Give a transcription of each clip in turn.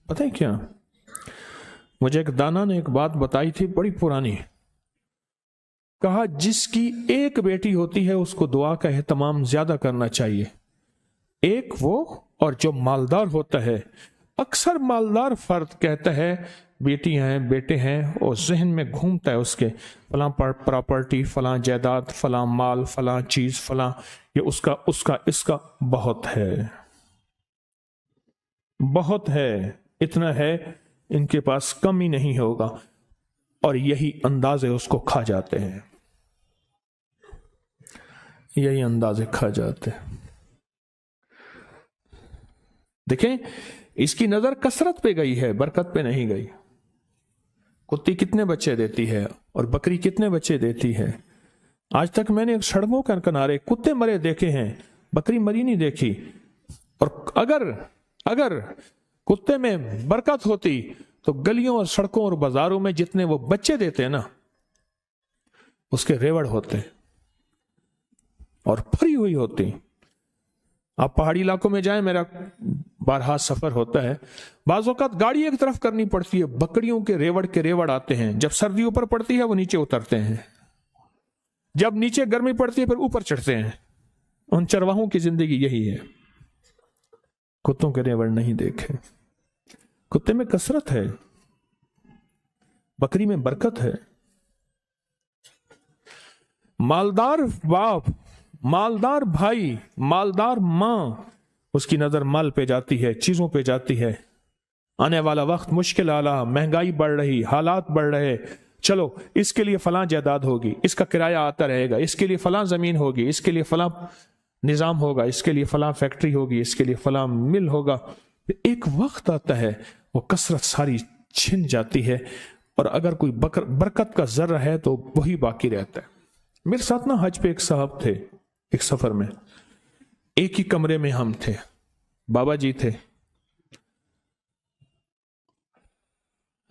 पता है क्या, मुझे एक दाना ने एक बात बताई थी बड़ी पुरानी। कहा जिसकी एक बेटी होती है उसको दुआ का एहतमाम ज्यादा करना चाहिए, एक वो और जो मालदार होता है। अक्सर मालदार फर्द कहता है बेटी हैं बेटे हैं, और जहन में घूमता है उसके फलां प्रॉपर्टी, फलां जायदाद, फलां माल, फलां चीज, फलां ये उसका उसका इसका बहुत है, बहुत है, इतना है इनके पास कम ही नहीं होगा। और यही अंदाजे उसको खा जाते हैं, यही अंदाजे खा जाते हैं। देखें, इसकी नजर कसरत पे गई है, बरकत पे नहीं गई। कुत्ती कितने बच्चे देती है और बकरी कितने बच्चे देती है। आज तक मैंने सड़कों के किनारे कुत्ते मरे देखे हैं, बकरी मरी नहीं देखी। और अगर कुत्ते में बरकत होती तो गलियों और सड़कों और बाजारों में जितने वो बच्चे देते हैं ना, उसके रेवड़ होते और भरी हुई होती। आप पहाड़ी इलाकों में जाएं, मेरा बारहा सफर होता है, बाज़ औक़ात गाड़ी एक तरफ करनी पड़ती है, बकरियों के रेवड़ आते हैं। जब सर्दी ऊपर पड़ती है वो नीचे उतरते हैं, जब नीचे गर्मी पड़ती है फिर ऊपर चढ़ते हैं। उन चरवाहों की जिंदगी यही है। कुत्तों के रेवड़ नहीं देखे। कुत्ते में कसरत है, बकरी में बरकत है। मालदार बाप, मालदार भाई, मालदार मां, उसकी नजर माल पे जाती है, चीजों पे जाती है। आने वाला वक्त मुश्किल आला, महंगाई बढ़ रही, हालात बढ़ रहे, चलो इसके लिए फलां जायदाद होगी, इसका किराया आता रहेगा, इसके लिए फलां जमीन होगी, इसके लिए फलां निजाम होगा, इसके लिए फलां फैक्ट्री होगी, इसके लिए फलां मिल होगा। एक वक्त आता है वो कसरत सारी छिन जाती है, और अगर कोई बरकत का जर्रा है तो वही बाकी रहता है। मेरे साथ ना हज पे एक साहब थे, एक सफर में, एक ही कमरे में हम थे, बाबा जी थे।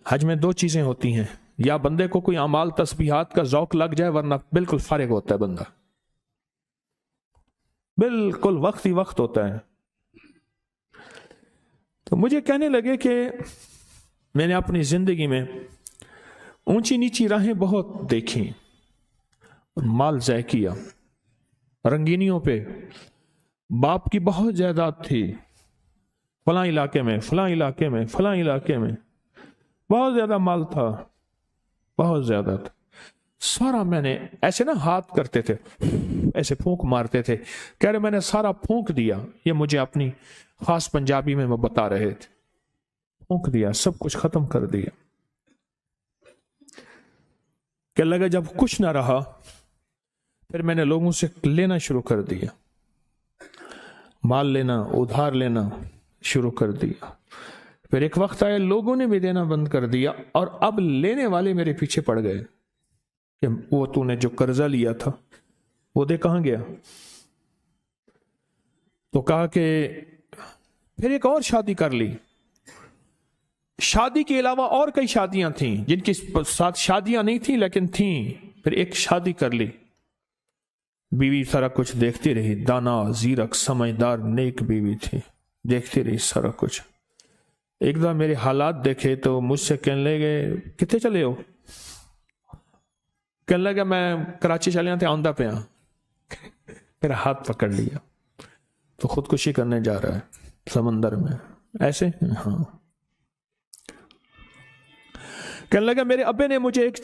हज में दो चीजें होती हैं, या बंदे को कोई अमाल तस्बीहात का जौक लग जाए, वरना बिल्कुल फारिग होता है बंदा, बिल्कुल वक्त ही वक्त होता है। तो मुझे कहने लगे कि मैंने अपनी जिंदगी में ऊंची नीची राहें बहुत देखी, माल ज़ाय किया, रंगीनियों पे, बाप की बहुत जायदाद थी, फलां इलाके में, फलां इलाके में, फलां इलाके में बहुत ज्यादा माल था, बहुत ज्यादा था। सारा मैंने ऐसे ना हाथ करते थे, ऐसे फूंक मारते थे, कह रहे मैंने सारा फूंक दिया। ये मुझे अपनी खास पंजाबी में वो बता रहे थे, फूंक दिया, सब कुछ खत्म कर दिया। क्या लगा जब कुछ ना रहा, फिर मैंने लोगों से लेना शुरू कर दिया, माल लेना, उधार लेना शुरू कर दिया। फिर एक वक्त आया लोगों ने भी देना बंद कर दिया, और अब लेने वाले मेरे पीछे पड़ गए कि वो तूने जो कर्जा लिया था वो दे कहां गया। तो कहा कि फिर एक और शादी कर ली। शादी के अलावा और कई शादियां थीं जिनके साथ शादियां नहीं थी लेकिन थीं। फिर एक शादी कर ली, बीवी सारा कुछ देखती रही, दाना जीरक समझदार नेक बीवी थी, देखती रही सारा कुछ। एक बार मेरे हालात देखे तो मुझसे कहने लगे कितने चले हो। कहने लगा मैं कराची चलिया थे, आंदा पे। मेरा हाथ पकड़ लिया, तो खुदकुशी करने जा रहा है समंदर में ऐसे। हाँ, कहने लगा मेरे अब्बे ने मुझे एक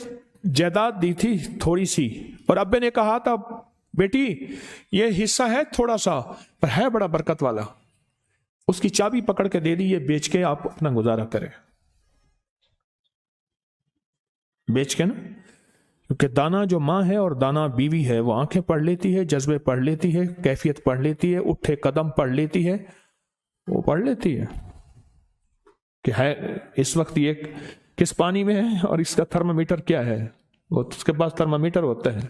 जायदाद दी थी थोड़ी सी, और अब्बे ने कहा था बेटी ये हिस्सा है थोड़ा सा पर है बड़ा बरकत वाला, उसकी चाबी पकड़ के दे दी, ये बेच के आप अपना गुजारा करें। बेच के ना, क्योंकि दाना जो माँ है और दाना बीवी है, वो आंखें पढ़ लेती है, जज्बे पढ़ लेती है, कैफियत पढ़ लेती है, उठे कदम पढ़ लेती है, वो पढ़ लेती है कि है इस वक्त ये किस पानी में है और इसका थर्मामीटर क्या है। वो उसके पास थर्मामीटर होता है।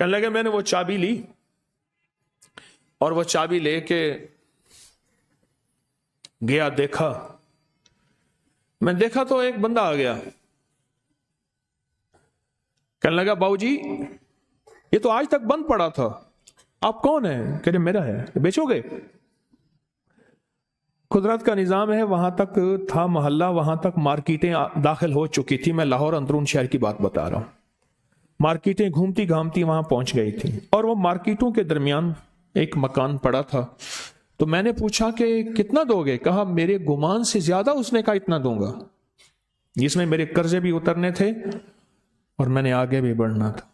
कहने लगे मैंने वो चाबी ली, और वो चाबी लेके गया, देखा, मैं देखा तो एक बंदा आ गया। कहने लगा बाबूजी ये तो आज तक बंद पड़ा था, आप कौन है। कह रहे मेरा है, बेचोगे। कुदरत का निज़ाम है, वहां तक था मोहल्ला, वहां तक मार्केटें दाखिल हो चुकी थी। मैं लाहौर अंदरून शहर की बात बता रहा हूं। मार्केटें घूमती घामती वहां पहुंच गई थी और वो मार्केटों के दरमियान एक मकान पड़ा था। तो मैंने पूछा कि कितना दोगे? कहा मेरे गुमान से ज्यादा। उसने कहा इतना दूंगा। जिसमें मेरे कर्जे भी उतरने थे और मैंने आगे भी बढ़ना था।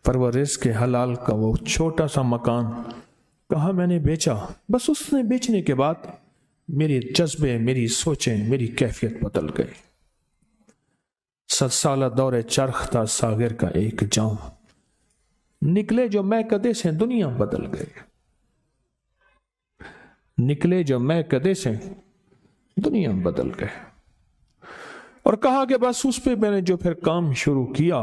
परवरिश के हलाल का वो छोटा सा मकान कहा मैंने बेचा। बस उसने बेचने के बाद मेरे जज्बे, मेरी सोचें, मेरी कैफियत बदल गई। 7 साल दौरे चरख था सागर का एक जाम, निकले जो मैं कदे से दुनिया बदल गई। निकले जो मैं कदे से दुनिया बदल गए। और कहा कि बस उस पे मैंने जो फिर काम शुरू किया,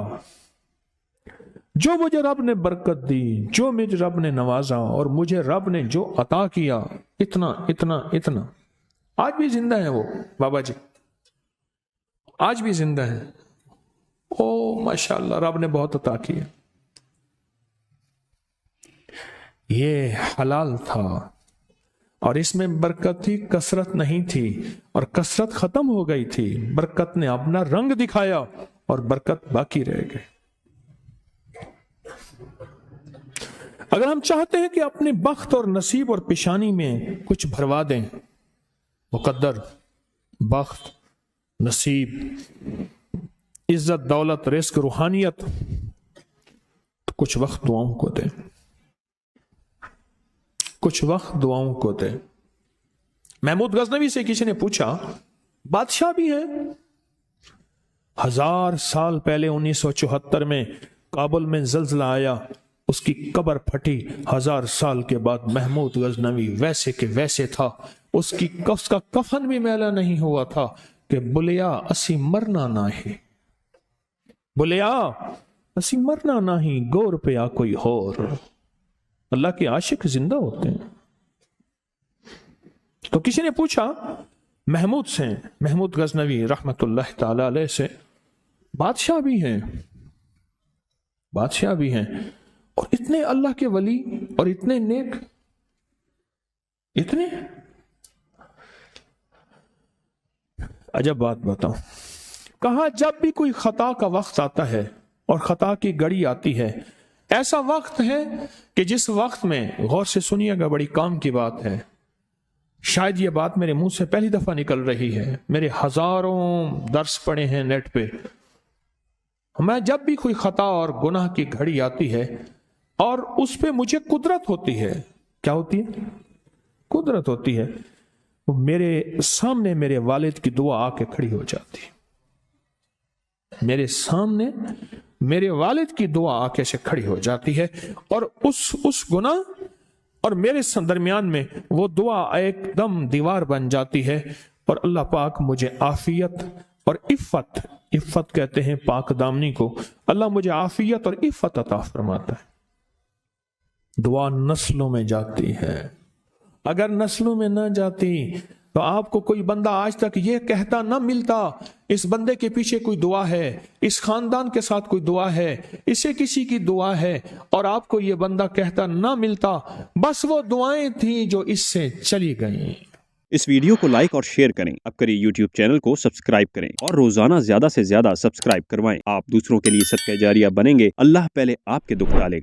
जो मुझे रब ने बरकत दी, जो मुझे रब ने नवाजा और मुझे रब ने जो अता किया, इतना इतना इतना। आज भी जिंदा है वो बाबा जी, आज भी जिंदा है। ओ माशाअल्लाह, रब ने बहुत अता किया। ये हलाल था और इसमें बरकत थी, कसरत नहीं थी। और कसरत खत्म हो गई थी, बरकत ने अपना रंग दिखाया और बरकत बाकी रह गई। अगर हम चाहते हैं कि अपने बख्त और नसीब और पेशानी में कुछ भरवा दें, मुकद्दर, बख्त, नसीब, इज्जत, दौलत, रिस्क, रूहानियत, तो कुछ वक्त दुआओं को दें, कुछ वक्त दुआओं को दें। महमूद गजनवी से किसी ने पूछा, बादशाह भी है, 1000 साल पहले 1974 में काबुल में जल्जला आया, उसकी कब्र फटी। 1000 साल के बाद महमूद गजनवी वैसे के वैसे था। उसका कफन भी मैला नहीं हुआ था कि बुलिया असी मरना नाही, बुलिया असी मरना नाही, गौर पे आ कोई होर। अल्लाह के आशिक जिंदा होते हैं। तो किसी ने पूछा महमूद से, महमूद गजनवी रहमतुल्लाह ताला अलैह से, बादशाह भी हैं, बादशाह भी हैं और इतने अल्लाह के वली और इतने नेक, इतने। अजब बात बताऊं, कहा जब भी कोई खता का वक्त आता है और खता की घड़ी आती है, ऐसा वक्त है कि जिस वक्त में, गौर से सुनिएगा, बड़ी काम की बात है, शायद ये बात मेरे मुंह से पहली दफा निकल रही है, मेरे हजारों दर्स पड़े हैं नेट पे। मैं जब भी कोई खता और गुनाह की घड़ी आती है और उस पे मुझे कुदरत होती है, क्या होती है? कुदरत होती है। वो मेरे सामने मेरे वालिद की दुआ आके खड़ी हो जाती है, मेरे सामने मेरे वालिद की दुआ आके से खड़ी हो जाती है और उस गुनाह और मेरे दरमियान में वो दुआ एकदम दीवार बन जाती है और अल्लाह पाक मुझे आफियत और इफ़्फ़त, इफ़्फ़त कहते हैं पाक दामनी को, अल्लाह मुझे आफियत और इफ़्फ़त अता फरमाता है। दुआ नस्लों में जाती है। अगर नस्लों में ना जाती तो आपको कोई बंदा आज तक ये कहता ना मिलता, इस बंदे के पीछे कोई दुआ है, इस खानदान के साथ कोई दुआ है, इसे किसी की दुआ है, और आपको ये बंदा कहता ना मिलता। बस वो दुआएं थी जो इससे चली गईं। इस वीडियो को लाइक और शेयर करें। अब करिए YouTube चैनल को सब्सक्राइब करें और रोजाना ज्यादा से ज्यादा सब्सक्राइब करवाएं। आप दूसरों के लिए सदका जारिया बनेंगे। अल्लाह पहले आपके दुख टालेगा।